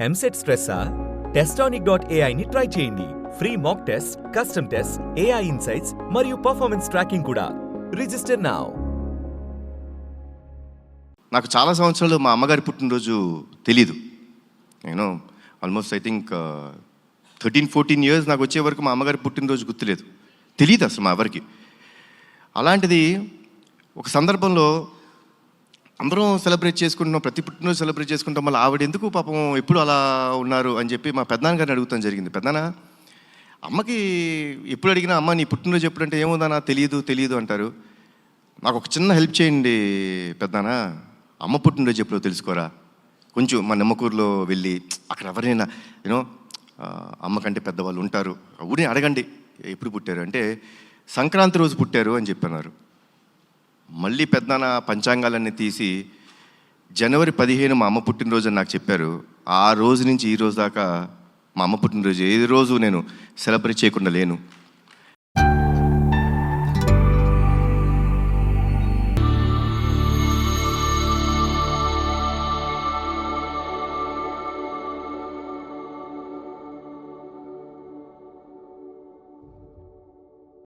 ఎంసెట్ స్ట్రెస్సా? టెస్టానిక్.ai ని ట్రై చేయండి. Free mock test, custom test, AI insights మరియు పర్ఫార్మెన్స్ ట్రాకింగ్ కూడా. Register now. నాకు చాలా సంవత్సరాలు మా అమ్మగారి పుట్టినరోజు తెలీదు. నేను ఆల్మోస్ట్ ఐ థింక్ 13-14 ఇయర్స్ నాకు వచ్చే వరకు మా అమ్మగారి పుట్టినరోజు గుర్తులేదు, తెలియదు అసలు మా ఎవరికి. అలాంటిది ఒక సందర్భంలో అందరం సెలబ్రేట్ చేసుకుంటున్నాం, ప్రతి పుట్టినరోజు సెలబ్రేట్ చేసుకుంటాం, మళ్ళీ ఆవిడ ఎందుకు పాపం ఎప్పుడు అలా ఉన్నారు అని చెప్పి మా పెద్దనాన్నగారిని అడుగుతాం జరిగింది. పెద్దనా, అమ్మకి ఎప్పుడు అడిగినా అమ్మ నీ పుట్టినరోజు ఎప్పుడంటే ఏముందన్నా తెలియదు అంటారు. నాకు ఒక చిన్న హెల్ప్ చేయండి పెద్దనా, అమ్మ పుట్టినరోజు ఎప్పుడో తెలుసుకోరా, కొంచెం మా నిమ్మకూరులో వెళ్ళి అక్కడ ఎవరైనా యూనో అమ్మ కంటే పెద్దవాళ్ళు ఉంటారు, ఊరిని అడగండి ఎప్పుడు పుట్టారు అంటే సంక్రాంతి రోజు పుట్టారు అని చెప్పన్నారు. మళ్ళీ పెద్దనాన్న పంచాంగాలన్నీ తీసి జనవరి 15 మా అమ్మ పుట్టినరోజు అని నాకు చెప్పారు. ఆ రోజు నుంచి ఈ రోజు దాకా మా అమ్మ పుట్టినరోజు ఏ రోజు నేను సెలబ్రేట్ చేయకుండా లేను.